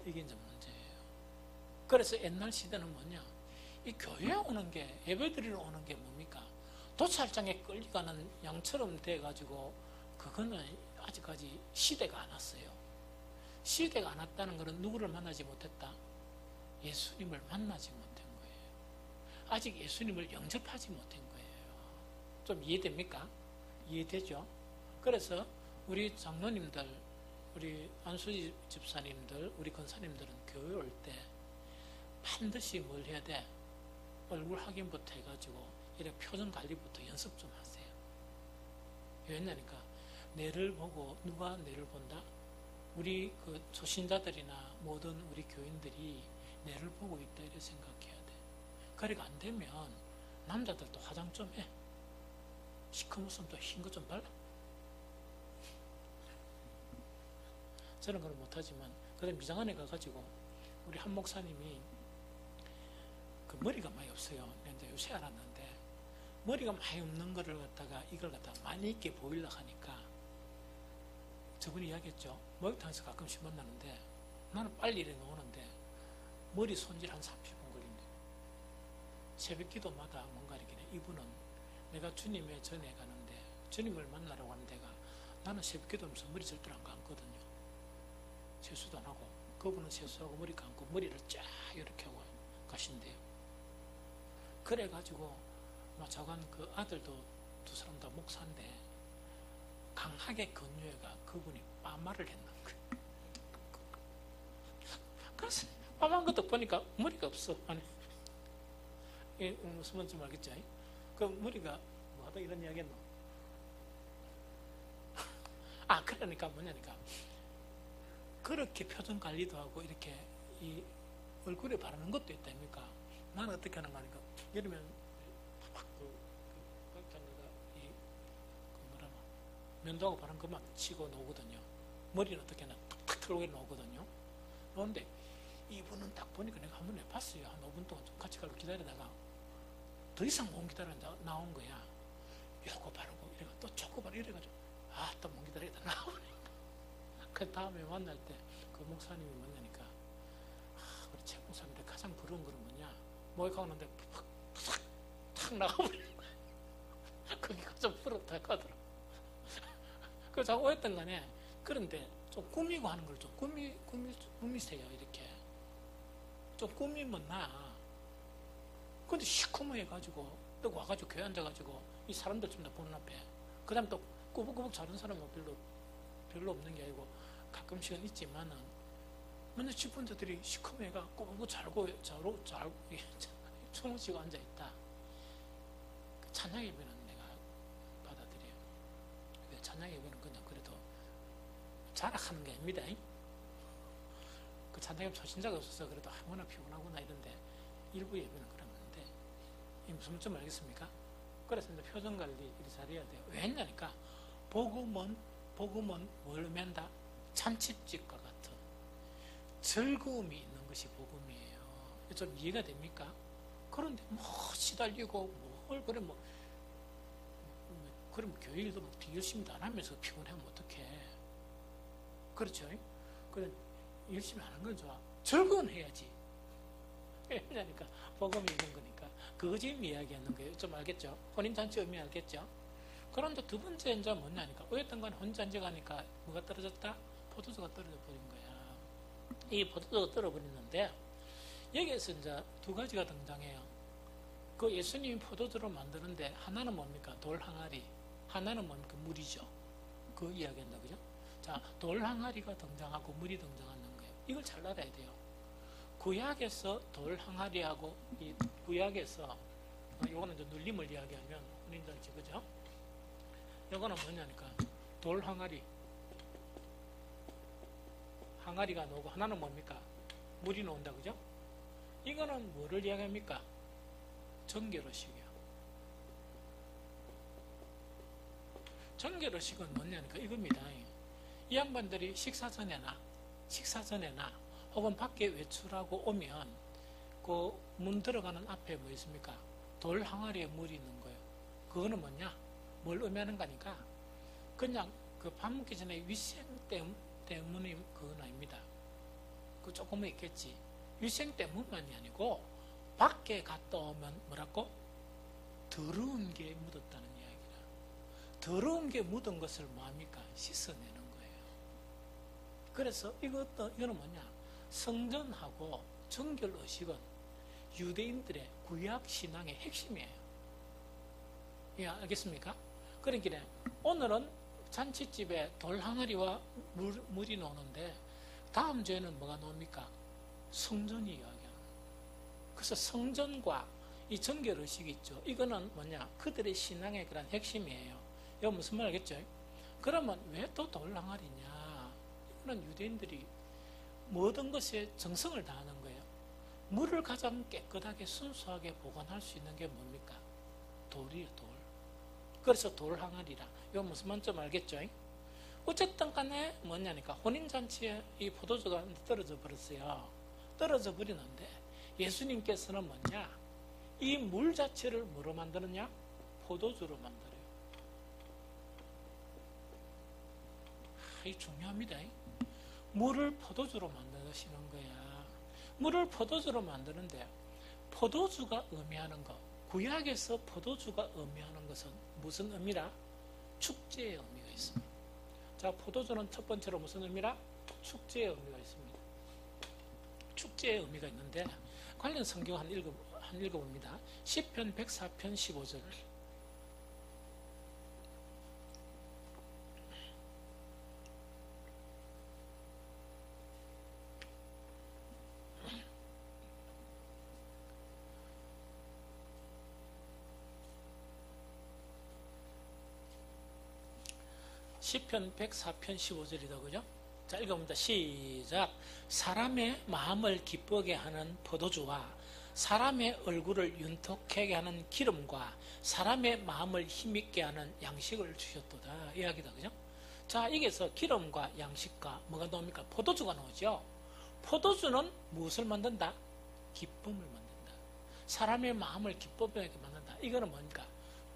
이게 이제 문제예요. 그래서 옛날 시대는 뭐냐? 이 교회에 오는 게, 예배드리러 오는 게 뭡니까? 도찰장에 끌려가는 양처럼 돼가지고 그거는 아직까지 시대가 안 왔어요. 시대가 안 왔다는 것은 누구를 만나지 못했다? 예수님을 만나지 못한 거예요. 아직 예수님을 영접하지 못한 거예요. 좀 이해됩니까? 이해되죠? 그래서 우리 장로님들, 우리 안수지 집사님들, 우리 권사님들은 교회 올 때 반드시 뭘 해야 돼? 얼굴 확인부터 해가지고 이렇게 표정 관리부터 연습 좀 하세요. 왜냐니까 내를 보고 누가 내를 본다? 우리 그 초신자들이나 모든 우리 교인들이 내를 보고 있다 이렇게 생각해야 돼. 그러니까 안 되면 남자들도 화장 좀 해. 시커멓으면 또 흰 거 좀 발라. 저는 그걸 못하지만 그래 미장원에 가가지고 우리 한 목사님이 그 머리가 많이 없어요. 근데 요새 알았는데 머리가 많이 없는 거를 갖다가 이걸 갖다가 많이 있게 보이려고 하니까 저분이 이야기했죠. 목욕탕에서 가끔씩 만나는데 나는 빨리 일해 나오는데 머리 손질 한 30분 걸린대. 새벽 기도마다 뭔가 이렇게 이분은 내가 주님의 전에 가는데 주님을 만나러 가는 데가 나는 새벽 기도하면서 머리 절대로 안 감거든요. 세수도 안 하고 그분은 세수하고 머리 감고 머리를 쫙 이렇게 하고 가신대요. 그래가지고 자관 그 아들도 두 사람 다 목사인데 강하게 권유해가 그분이 빠마를 했는 거예요. 그래서 빠마한 것도 보니까 머리가 없어. 아니, 무슨 말인지 알겠죠? 그 머리가 뭐하다 이런 이야기 했노? 그러니까 뭐냐니까 그렇게 표정 관리도 하고 이렇게 이 얼굴에 바르는 것도 있다니까. 나는 어떻게 하는 거 하니까 예를 들면 면도하고 바른 것만 치고 놓거든요. 머리는 어떻게 하나 탁탁 털고 놓거든요. 그런데 이분은 딱 보니까 내가 한번 해봤어요. 한 5분 동안 좀 같이 가고 기다리다가 더 이상 못 기다리다 나온 거야. 요거 바르고 이래가 또 저거 바르고 이래가지고 또 못 기다리다 나오니까. 그 다음에 만날 때 그 목사님이 만나니까 우리 최 목사님들 가장 부러운 거는 뭐냐? 목욕하는데 탁 나가버리는 거야. 그게 가장 부럽다 하더라고. 그 자꾸 했던 간에 그런데 좀 꾸미고 하는 걸 좀 꾸미세요. 이렇게 좀 꾸미면 근데 시커멓해가지고 또 와가지고 교회 앉아가지고 이 사람들 좀 다 보는 앞에 그 다음에 또 꾸벅꾸벅 자른 사람은 별로 없는 게 아니고 가끔씩은 있지만은 맨날 집분자들이 시커매가 꾸벅꾸벅 자고 춤을 치고 앉아있다. 찬양 예배는 내가 받아들여요. 찬양 예배는 그냥 그래도 자락하는 게 아닙니다. 그 찬양 예배 초신자가 없어서 그래도 얼마나 피곤하구나 이런데 일부 예배는 그러는데 무슨 좀 알겠습니까? 그래서 이제 표정 관리 이렇게 잘해야 돼요. 왜 했냐니까 복음은 뭘 의미한다? 잔치집과 같은 즐거움이 있는 것이 복음이에요. 좀 이해가 됩니까? 그런데 시달리고 그러면 교회 일도 열심히 안 하면서 피곤하면 어떡해. 그렇죠? 그래 열심히 하는 건 좋아. 즐거운 해야지. 왜냐니까 복음이 있는 거니까. 그거 지금 이야기하는 거예요. 좀 알겠죠? 혼인잔치 의미 알겠죠? 그런데 두 번째 이제 뭐냐니까 어쨌든 간에 혼인잔치 가니까 뭐가 떨어졌다? 포도주가 떨어져 버린 거야. 이 포도주가 떨어버리는데 여기에서 이제 두 가지가 등장해요. 그 예수님이 포도주로 만드는데 하나는 뭡니까? 돌 항아리. 하나는 뭡니까? 물이죠. 그 이야기한다. 그죠? 자, 돌 항아리가 등장하고 물이 등장하는 거예요. 이걸 잘 알아야 돼요. 구약에서 돌 항아리하고 이 구약에서 요거는 이제 눌림을 이야기하면 혼인잔치 그죠? 요거는 뭐냐니까 돌 항아리가 나오고 하나는 뭡니까? 물이 나온다 그죠? 이거는 뭐를 이야기합니까? 정결의식이요. 정결의식은 뭐냐니까 이겁니다. 이 양반들이 식사 전에나 혹은 밖에 외출하고 오면 그 문 들어가는 앞에 뭐 있습니까? 돌 항아리에 물이 있는 거예요. 그거는 뭐냐? 뭘 의미하는 거니까 그냥 그 밥 먹기 전에 위생 때문에 그건 아닙니다. 그 조금은 있겠지. 위생 때문만이 아니고 밖에 갔다 오면 뭐라고? 더러운 게 묻었다는 이야기라. 더러운 게 묻은 것을 뭐합니까? 씻어내는 거예요. 그래서 이거는 뭐냐? 성전하고 정결의식은 유대인들의 구약 신앙의 핵심이에요. 예, 알겠습니까? 그러니까 오늘은 잔치집에 돌 항아리와 물이 나오는데 다음 주에는 뭐가 나옵니까? 성전이 이야기하는 거예요. 그래서 성전과 이 정결의식이 있죠. 이거는 뭐냐? 그들의 신앙의 그런 핵심이에요. 이거 무슨 말 알겠죠? 그러면 왜 또 돌 항아리냐? 이거는 유대인들이 모든 것에 정성을 다하는 거예요. 물을 가장 깨끗하게 순수하게 보관할 수 있는 게 뭡니까? 돌이에요, 돌. 그래서 돌 항아리라. 이거 무슨 말인지 알겠죠? 어쨌든 간에 뭐냐니까 혼인잔치에 이 포도주가 떨어져 버렸어요. 떨어져 버리는데 예수님께서는 뭐냐? 이 물 자체를 뭐로 만드느냐? 포도주로 만들어요. 이게 중요합니다. 물을 포도주로 만드시는 거야. 물을 포도주로 만드는데 포도주가 의미하는 것, 구약에서 포도주가 의미하는 것은 무슨 의미라? 축제의 의미가 있습니다. 자, 포도주는 첫 번째로 무슨 의미라? 축제의 의미가 있습니다. 축제의 의미가 있는데 관련 성경 한 읽어봅니다. 시편 104편 15절. 시편 104편 15절이다. 그죠? 자, 읽어봅니다. 시작. 사람의 마음을 기쁘게 하는 포도주와 사람의 얼굴을 윤택하게 하는 기름과 사람의 마음을 힘있게 하는 양식을 주셨도다. 이야기다. 그죠? 자, 여기서 기름과 양식과 뭐가 나옵니까? 포도주가 나오죠. 포도주는 무엇을 만든다? 기쁨을 만든다. 사람의 마음을 기쁘게 만든다. 이거는 뭡니까?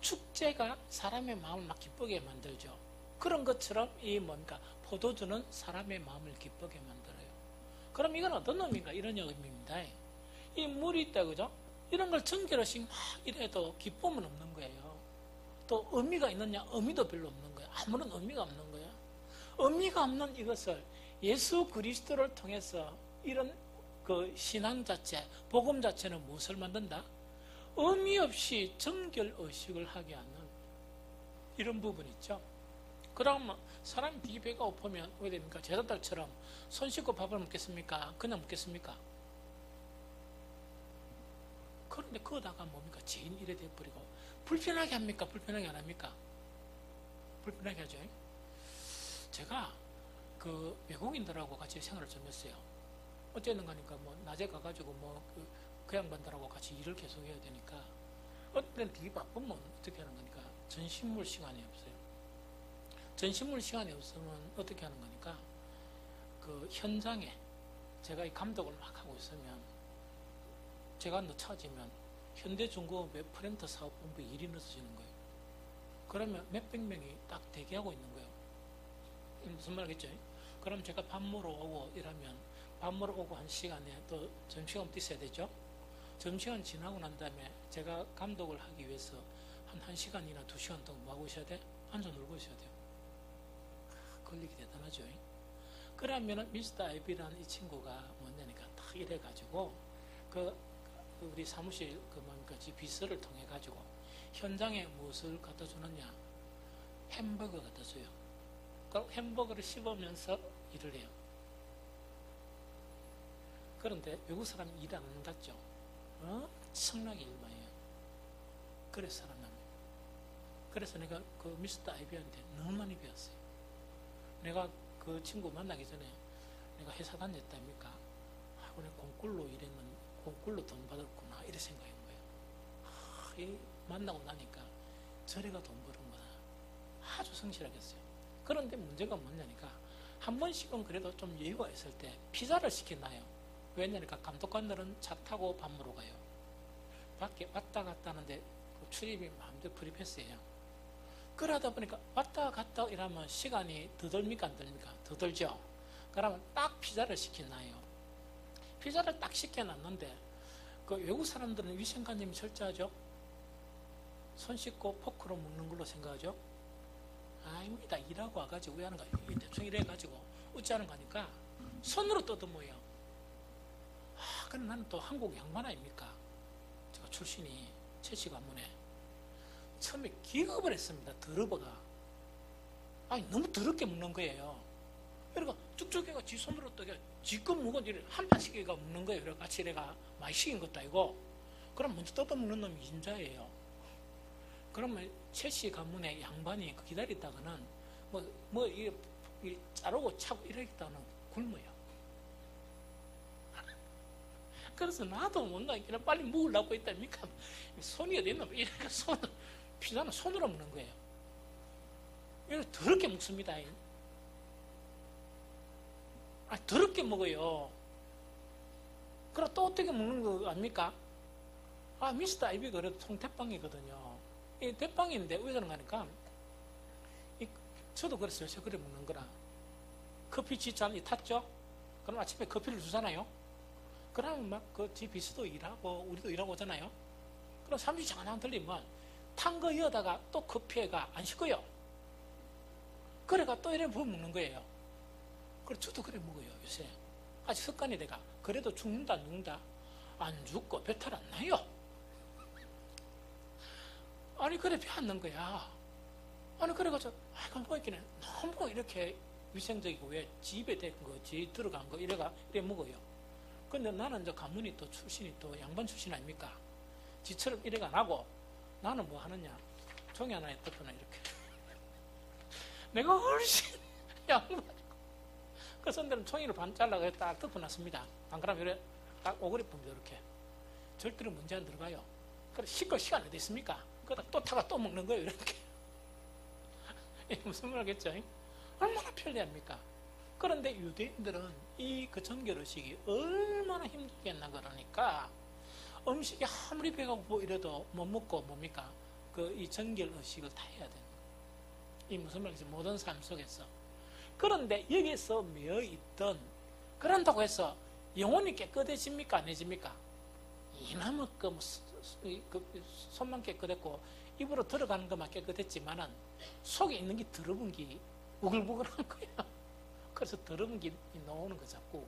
축제가 사람의 마음을 막 기쁘게 만들죠. 그런 것처럼 이 뭡니까? 포도주는 사람의 마음을 기쁘게 만들어요. 그럼 이건 어떤 의미인가? 이런 의미입니다. 이 물이 있다, 그죠? 이런 걸 정결의식 막 이래도 기쁨은 없는 거예요. 또 의미가 있느냐? 의미도 별로 없는 거예요. 아무런 의미가 없는 거예요. 의미가 없는 이것을 예수 그리스도를 통해서 이런 그 신앙 자체, 복음 자체는 무엇을 만든다? 의미 없이 정결의식을 하게 하는 이런 부분 있죠. 그러면 사람이 되게 배가 고프면 왜 됩니까? 제자들처럼 손 씻고 밥을 먹겠습니까? 그냥 먹겠습니까? 그런데 그러다가 뭡니까? 죄인 이래 돼버리고 불편하게 합니까? 불편하게 안 합니까? 불편하게 하죠. 제가 그 외국인들하고 같이 생활을 좀 했어요. 어쨌든 가니까 뭐 낮에 가가지고 그 양반들하고 같이 일을 계속 해야 되니까 어떤 때는 되게 바쁘면 어떻게 하는 거니까 전신물 시간이 없어요. 전신물 시간이 없으면 어떻게 하는 거니까 그 현장에 제가 이 감독을 막 하고 있으면 제가 늦춰지면 현대중공업의 프렌터 사업본부에 일이 늦어지는 거예요. 그러면 몇백 명이 딱 대기하고 있는 거예요. 무슨 말이겠죠? 그럼 제가 밥 먹으러 오고 이러면 밥 먹으러 오고 한 시간에 또 점심시간 있어야 되죠? 점심시간 지나고 난 다음에 제가 감독을 하기 위해서 한 1시간이나 2시간 동안 뭐 하고 있어야 돼? 앉아 놀고 있어야 돼요. 권력이 대단하죠. 그러면은 미스터 아이비라는 이 친구가 뭐냐니까 딱 이래가지고 우리 사무실 비서를 통해 가지고 현장에 무엇을 갖다 주느냐? 햄버거 갖다 줘요. 그럼 햄버거를 씹으면서 일을 해요. 그런데 외국 사람이 일 안 한다죠. 엄청나게 일만 해요. 그래서 살아남아요. 그래서 내가 그 미스터 아이비한테 너무 많이 배웠어요. 내가 그 친구 만나기 전에 내가 회사 다녔답니까? 하고 내가 공꿀로 일했는 공꿀로 돈 받았구나 이런 생각인 거예요. 만나고 나니까 저래가 돈 버는구나. 아주 성실하겠어요. 그런데 문제가 뭐냐니까 한 번씩은 그래도 좀 여유가 있을 때 피자를 시켜놔요. 왜냐니까 감독관들은 차 타고 밥 먹으러 가요. 밖에 왔다 갔다 하는데 출입이 마음대로 프리패스예요. 그러다 보니까 왔다 갔다 이러면 시간이 더 들립니까 안 들립니까? 더 들죠. 그러면 딱 피자를 시켜놔요. 피자를 딱 시켜놨는데 그 외국 사람들은 위생관념이 철저하죠. 손 씻고 포크로 먹는 걸로 생각하죠. 아닙니다. 일하고 와가지고 왜 하는 거야? 대충 이래가지고 어찌하는 거니까 손으로 떠듬어요. 그럼 나는 또 한국 양반 아닙니까? 제가 출신이 채식 가문에 처음에 기겁을 했습니다. 더러버가. 너무 더럽게 먹는 거예요. 그러니까 쭉쭉 해가 지 손으로 떠 지껏 먹은 일을 한 판씩 해가 먹는 거예요. 그래서 같이 내가 많이 식인 것도 아니고. 그럼 먼저 뜯어먹는 놈이 인자예요. 그러면 채식 가문의 양반이 기다리다가는 자르고 차고 이러겠다는 굶어요. 그래서 나도 못나니까 빨리 먹으려고 했다니까 손이 어디 있나 이렇게 피자는 손으로 먹는 거예요. 이렇게 더럽게 먹습니다. 더럽게 먹어요. 그럼 또 어떻게 먹는 거 아닙니까? 미스터 아이비가 그래도 통대빵이거든요. 이 대빵인데 왜 그런가 하니까 저도 그랬어요. 저 그래 먹는 거라. 커피 지잔이 탔죠? 그럼 아침에 커피를 주잖아요. 그러면 막 그 지 비서도 일하고 우리도 일하고 오잖아요. 그럼 3주 잠깐 들리면 탄 거 이어다가 또 커피가 안 식어요. 그래가 또 이래 부어 먹는 거예요. 그래 저도 그래 먹어요. 요새 아직 습관이 돼가. 그래도 죽는다 안 죽고 배탈 안 나요. 그래 배 안 는 거야. 그래가지고 보이기는 너무 이렇게 위생적이고 왜 집에 된 거, 집 들어간 거 이래 먹어요. 근데 나는 이제 가문이 또 출신이 또 양반 출신 아닙니까? 지처럼 이래가 안 하고 나는 뭐 하느냐? 종이 하나에 덮어놔 이렇게. 내가 훨씬 양반이고. 그 선들은 종이를 반 잘라서 딱 덮어놨습니다. 안 그러면 이래 딱 오그리 봅니다 이렇게. 절대로 문제 안 들어가요. 그래 식을 시간 어디 있습니까? 그러다 또 타가 또 먹는 거예요 이렇게. 무슨 말 하겠죠? 얼마나 편리합니까? 그런데 유대인들은 이 그 정결의식이 얼마나 힘들겠나 그러니까 음식이 아무리 배가 고프고 이래도 못 먹고 뭡니까? 이 정결의식을 다 해야 되는 거예요. 이 무슨 말이지? 모든 삶 속에서. 그런데 여기서 매여있던 그런다고 해서 영혼이 깨끗해집니까? 안 해집니까? 이만큼 손만 깨끗했고 입으로 들어가는 것만 깨끗했지만은 속에 있는 게 더러운 게 우글부글한 거야. 그래서 더러운 게 나오는 거 자꾸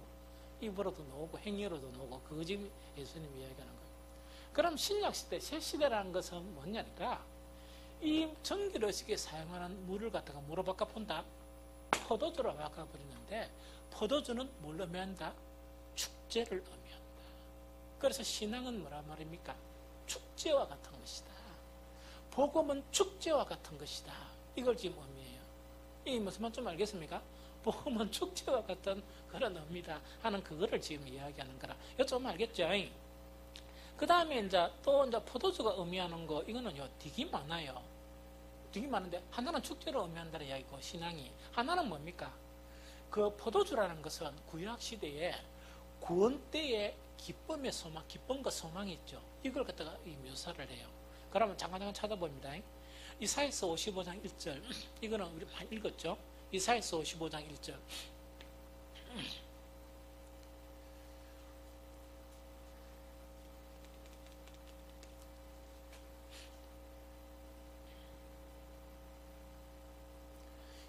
입으로도 나오고 행위로도 나오고 그거 지금 예수님이 이야기하는 거예요. 그럼 신약시대 새시대라는 것은 뭐냐니까 이 정결의식에 사용하는 물을 갖다가 물로 바꿔본다. 포도주로 바꿔버리는데 포도주는 뭘로 의미한다? 축제를 의미한다. 그래서 신앙은 뭐라 말입니까? 축제와 같은 것이다. 복음은 축제와 같은 것이다. 이걸 지금 의미해요. 이 무슨 말 좀 알겠습니까? 복음은 축제와 같은 그런 의미다 하는 그거를 지금 이야기하는 거라. 이거 좀 알겠죠? 그 다음에 이제 포도주가 의미하는 거 이거는요 되게 많아요. 되게 많은데 하나는 축제를 의미한다는 이야기고 신앙이 하나는 뭡니까? 그 포도주라는 것은 구약 시대에 구원 때의 기쁨의 소망, 기쁨과 소망이 있죠. 이걸 갖다가 묘사를 해요. 그러면 잠깐 찾아봅니다. 이사야서 55장 1절 이거는 우리 많이 읽었죠? 이사야서 55장 1절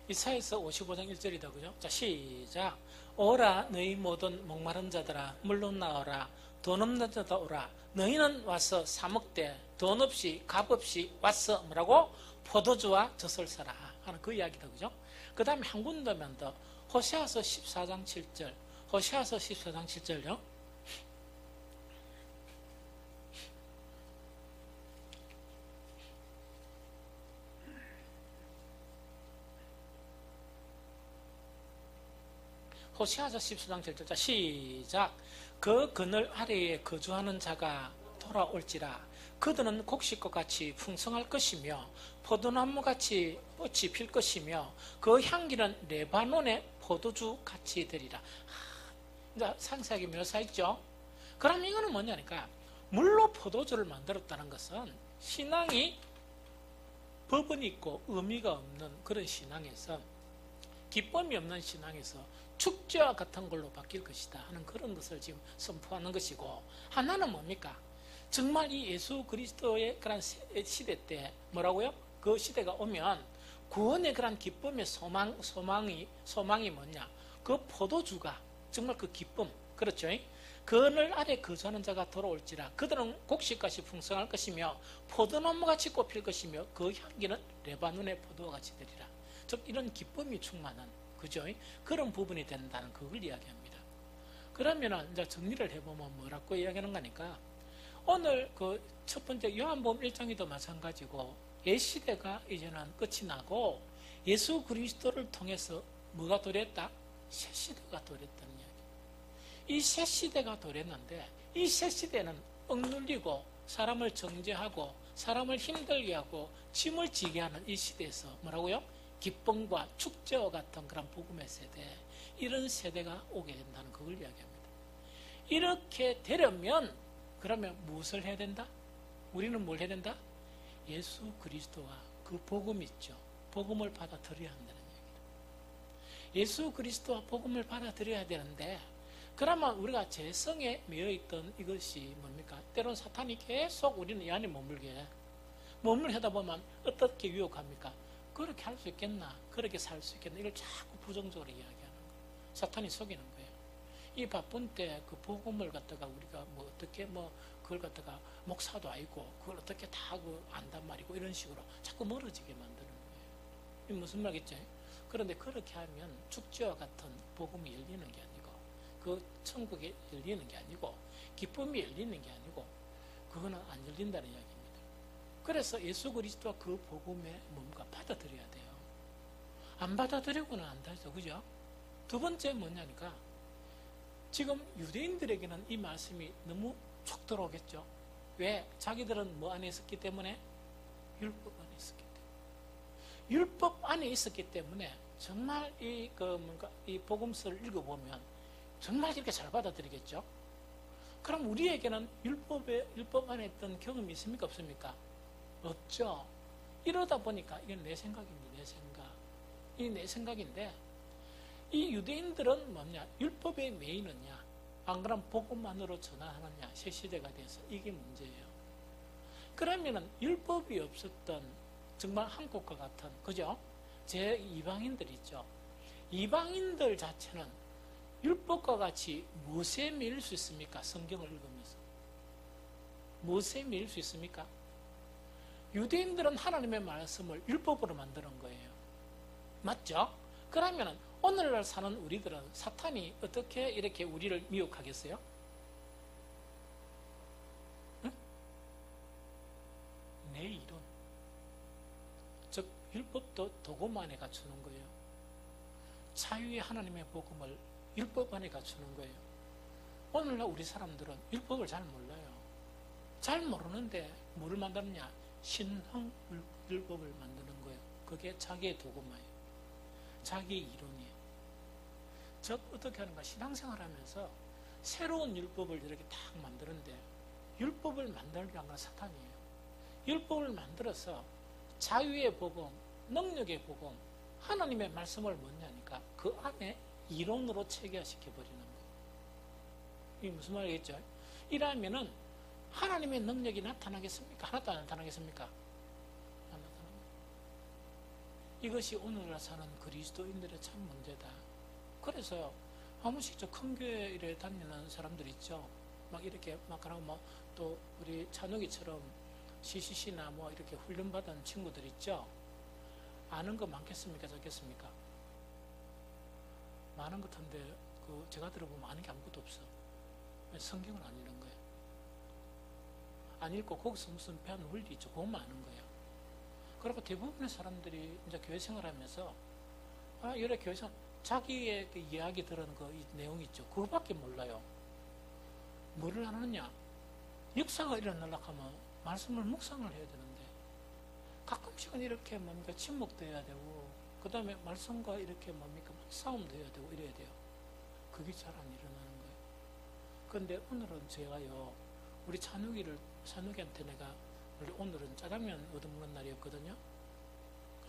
이사야서 55장 1절이다 그죠? 자 시작. 오라 너희 모든 목마른 자들아 물론 나오라 돈 없는 자들 오라 너희는 와서 사 먹되 돈 없이 값 없이 와서 뭐라고? 포도주와 젖을 사라 하는 그 이야기다 그죠? 그 다음에 한 군데만 더 호세아서 14장 7절 호세아서 14장 7절요. 호세아서 14장 7절 자 시작. 그 그늘 아래에 거주하는 자가 돌아올지라 그들은 곡식과 같이 풍성할 것이며 포도나무같이 꽃이 필 것이며 그 향기는 레바논의 포도주 같이 되리라. 이제 상세하게 묘사했죠. 그럼 이거는 뭐냐니까 물로 포도주를 만들었다는 것은 신앙이 법은 있고 의미가 없는 그런 신앙에서 기쁨이 없는 신앙에서 축제와 같은 걸로 바뀔 것이다 하는 그런 것을 지금 선포하는 것이고, 하나는 뭡니까? 정말 이 예수 그리스도의 그런 시대 때 뭐라고요? 그 시대가 오면 구원의 그런 기쁨의 소망이 뭐냐? 그 포도주가 정말 그 기쁨, 그렇죠? 그늘 아래 거주하는 자가 돌아올지라 그들은 곡식같이 풍성할 것이며 포도나무같이 꽃필 것이며 그 향기는 레바논의 포도와 같이 되리라. 즉 이런 기쁨이 충만한, 그죠? 그런 부분이 된다는 그걸 이야기합니다. 그러면 이제 정리를 해보면 뭐라고 이야기하는 거니까, 오늘 그 첫 번째 요한복음 1장에도 마찬가지고 옛시대가 이제는 끝이 나고 예수 그리스도를 통해서 뭐가 도래했다? 새시대가 도래했다는 이야기. 이 새시대가 도래했는데, 이 새시대는 억눌리고 사람을 정죄하고 사람을 힘들게 하고 짐을 지게 하는 이 시대에서 뭐라고요? 기쁨과 축제와 같은 그런 복음의 세대, 이런 세대가 오게 된다는 그걸 이야기합니다. 이렇게 되려면 그러면 무엇을 해야 된다? 우리는 뭘 해야 된다? 예수 그리스도와 그 복음 있죠. 복음을 받아들여야 한다는 얘기다. 예수 그리스도와 복음을 받아들여야 되는데, 그러면 우리가 죄성에 매여있던 이것이 뭡니까? 때론 사탄이 계속 우리는 이 안에 머물게 하다 보면 어떻게 유혹합니까? 그렇게 할 수 있겠나? 그렇게 살 수 있겠나? 이걸 자꾸 부정적으로 이야기하는 거예요. 사탄이 속이는 거예요. 이 바쁜 때 그 복음을 갖다가 우리가 뭐 어떻게 그걸 갖다가 목사도 아니고 그걸 어떻게 다 안단 말이고 이런 식으로 자꾸 멀어지게 만드는 거예요. 이게 무슨 말이겠죠? 그런데 그렇게 하면 축제와 같은 복음이 열리는 게 아니고, 그 천국이 열리는 게 아니고, 기쁨이 열리는 게 아니고, 그거는 안 열린다는 이야기입니다. 그래서 예수 그리스도와 그 복음에 뭔가 받아들여야 돼요. 안 받아들이고는 안 되죠. 그죠? 두 번째 뭐냐니까, 지금 유대인들에게는 이 말씀이 너무 촉 들어오겠죠. 왜? 자기들은 뭐 안에 있었기 때문에? 율법 안에 있었기 때문에. 율법 안에 있었기 때문에 정말 이 복음서를 읽어보면 정말 이렇게 잘 받아들이겠죠. 그럼 우리에게는 율법 안에 있던 경험이 있습니까? 없습니까? 없죠. 이러다 보니까 이건 내 생각입니다. 내 생각. 이 내 생각인데, 이 유대인들은 뭐냐? 율법의 메인은냐? 안 그럼 복음만으로 전환하느냐? 새 시대가 돼서 이게 문제예요. 그러면은 율법이 없었던 정말 한국과 같은, 그죠? 제 이방인들 있죠. 이방인들 자체는 율법과 같이 무엇에 밀릴 수 있습니까? 성경을 읽으면서. 무엇에 밀릴 수 있습니까? 유대인들은 하나님의 말씀을 율법으로 만드는 거예요. 맞죠? 그러면 오늘날 사는 우리들은 사탄이 어떻게 이렇게 우리를 미혹하겠어요? 응? 내 이론. 즉 율법도 도금 안에 갖추는 거예요. 자유의 하나님의 복음을 율법 안에 갖추는 거예요. 오늘날 우리 사람들은 율법을 잘 몰라요. 잘 모르는데 뭐를 만드느냐? 신앙 율법을 만드는 거예요. 그게 자기의 도구마예요. 자기의 이론이에요. 즉 어떻게 하는가? 신앙생활 하면서 새로운 율법을 이렇게 딱 만드는데, 율법을 만들려는 건 사탄이에요. 율법을 만들어서 자유의 복음, 능력의 복음, 하나님의 말씀을 뭐냐니까 그 안에 이론으로 체계화시켜버리는 거예요. 이게 무슨 말이겠죠? 이러면은 하나님의 능력이 나타나겠습니까? 하나도 안 나타나겠습니까? 안 나타납니다. 이것이 오늘날 사는 그리스도인들의 참 문제다. 그래서 한 번씩 저 큰 교회에 다니는 사람들 있죠. 막 이렇게 막 하고 또 우리 찬욱이처럼 CCC나 이렇게 훈련받은 친구들 있죠. 아는 거 많겠습니까? 적겠습니까? 많은 것 같은데 제가 들어보면 아는 게 아무것도 없어. 성경을 안 읽는 거예요. 안 읽고 거기서 무슨 배운 원리 있죠. 그것만 아는 거예요. 그리고 대부분의 사람들이 이제 교회 생활하면서 이래 교회 생활 자기의 그 이야기 들은 이 내용 있죠. 그거밖에 몰라요. 뭐를 하느냐? 역사가 일어나려고 하면 말씀을 묵상을 해야 되는데 가끔씩은 이렇게 침묵도 해야 되고, 그 다음에 말씀과 이렇게 싸움도 해야 되고 이래야 돼요. 그게 잘 안 일어나는 거예요. 그런데 오늘은 제가요, 우리 찬욱이한테 내가 오늘은 짜장면 얻어먹는 날이었거든요.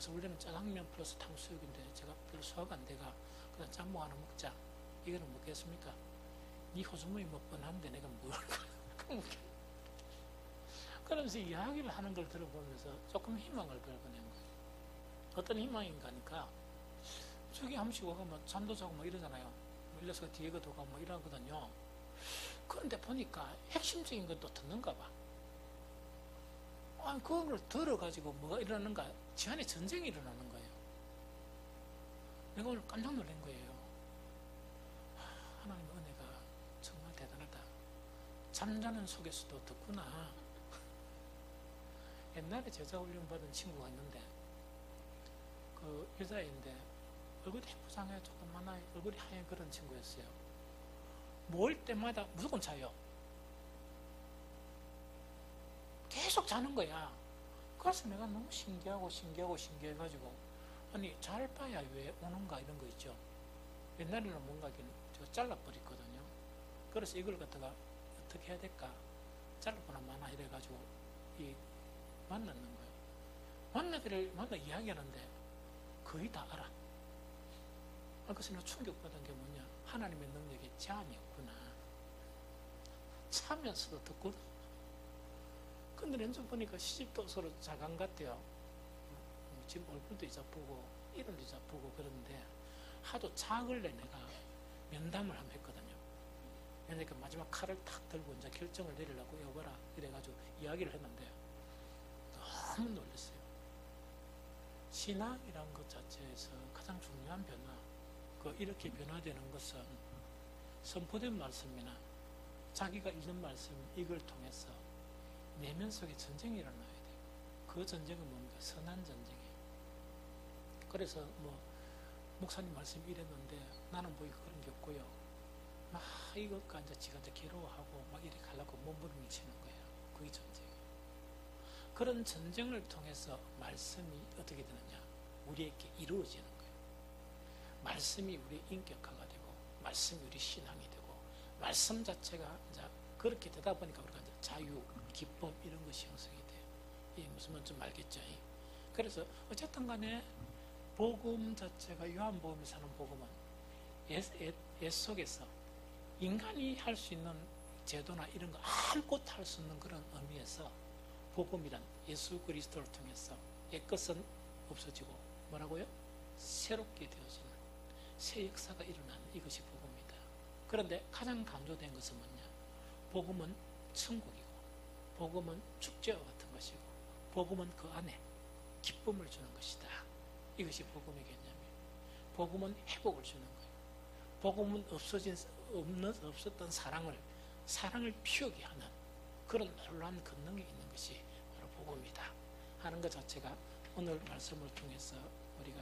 그래서 원래는 짜장면 플러스 탕수육인데 제가 별로 소화가 안 돼가 그냥 짬뽕 하나 먹자. 이거는 먹겠습니까? 네 호주머니 뭐 뻔한데 내가 뭘 먹겠. 그러면서 이야기를 하는 걸 들어보면서 조금 희망을 벌어낸 거예요. 어떤 희망인가 하니까 저기 한 번씩 와가 뭐 잠도 자고 뭐 이러잖아요. 밀려서 뒤에 가도 가고 뭐 이러거든요. 그런데 보니까 핵심적인 건 또 듣는가 봐. 아니, 그걸 들어가지고 뭐가 일어나는가? 지 안에 전쟁이 일어나는 거예요. 내가 오늘 깜짝 놀란 거예요. 하나님의 은혜가 정말 대단하다. 잠자는 속에서도 듣구나. 옛날에 제자 훈련 받은 친구가 있는데, 그 여자애인데, 얼굴이 예쁘장해, 조그만한 얼굴이 하얀 그런 친구였어요. 모을 때마다 무조건 자요. 계속 자는 거야. 그래서 내가 너무 신기해가지고, 아니, 잘 봐야 왜 오는가 이런 거 있죠. 옛날에는 뭔가 제가 잘라버렸거든요. 그래서 이걸 갖다가 어떻게 해야 될까? 잘라보나 마나 이래가지고, 만났는 거예요. 만나 이야기하는데, 거의 다 알아. 그래서 내가 충격받은 게 뭐냐? 하나님의 능력에 제한이 없구나. 차면서도 듣거든. 근데 렌즈 보니까 시집도 서로 자간 같아요. 지금 얼굴도 이자쁘고 이름도 이자쁘고 그런데 하도 작을래 내가 면담을 한번 했거든요. 그러니까 마지막 칼을 탁 들고 이제 결정을 내리려고 여봐라 이래가지고 이야기를 했는데 너무 놀랐어요. 신앙이란 것 자체에서 가장 중요한 변화, 이렇게 변화되는 것은 선포된 말씀이나 자기가 읽는 말씀 이걸 통해서 내면 속에 전쟁이 일어나야 돼요. 그 전쟁은 뭡니까? 선한 전쟁이에요. 그래서 목사님 말씀 이랬는데 나는 뭐 그런 게 없고요. 막 이것과 이제 지가 이제 괴로워하고 막 이렇게 하려고 몸부림치는 거예요. 그게 전쟁이에요. 그런 전쟁을 통해서 말씀이 어떻게 되느냐? 우리에게 이루어지는 거예요. 말씀이 우리의 인격화가 되고, 말씀이 우리 신앙이 되고, 말씀 자체가 이제 그렇게 되다 보니까 우리가 이제 자유, 기쁨 이런 것이 형성이 돼요. 이게 무슨 말인지 좀 알겠죠? 그래서 어쨌든 간에 복음 자체가 요한복음이 사는 복음은 옛 속에서 인간이 할 수 있는 제도나 이런 거 아무것도 할 수 없는 그런 의미에서 복음이란 예수 그리스도를 통해서 옛 것은 없어지고 뭐라고요? 새롭게 되어지는 새 역사가 일어나는 이것이 복음이다. 그런데 가장 강조된 것은 뭐냐? 복음은 천국이고 복음은 축제와 같은 것이고 복음은 그 안에 기쁨을 주는 것이다. 이것이 복음의 개념이에요. 복음은 회복을 주는 거예요. 복음은 없었던 사랑을 피우게 하는 그런 놀라운 권능이 있는 것이 바로 복음이다 하는 것 자체가 오늘 말씀을 통해서 우리가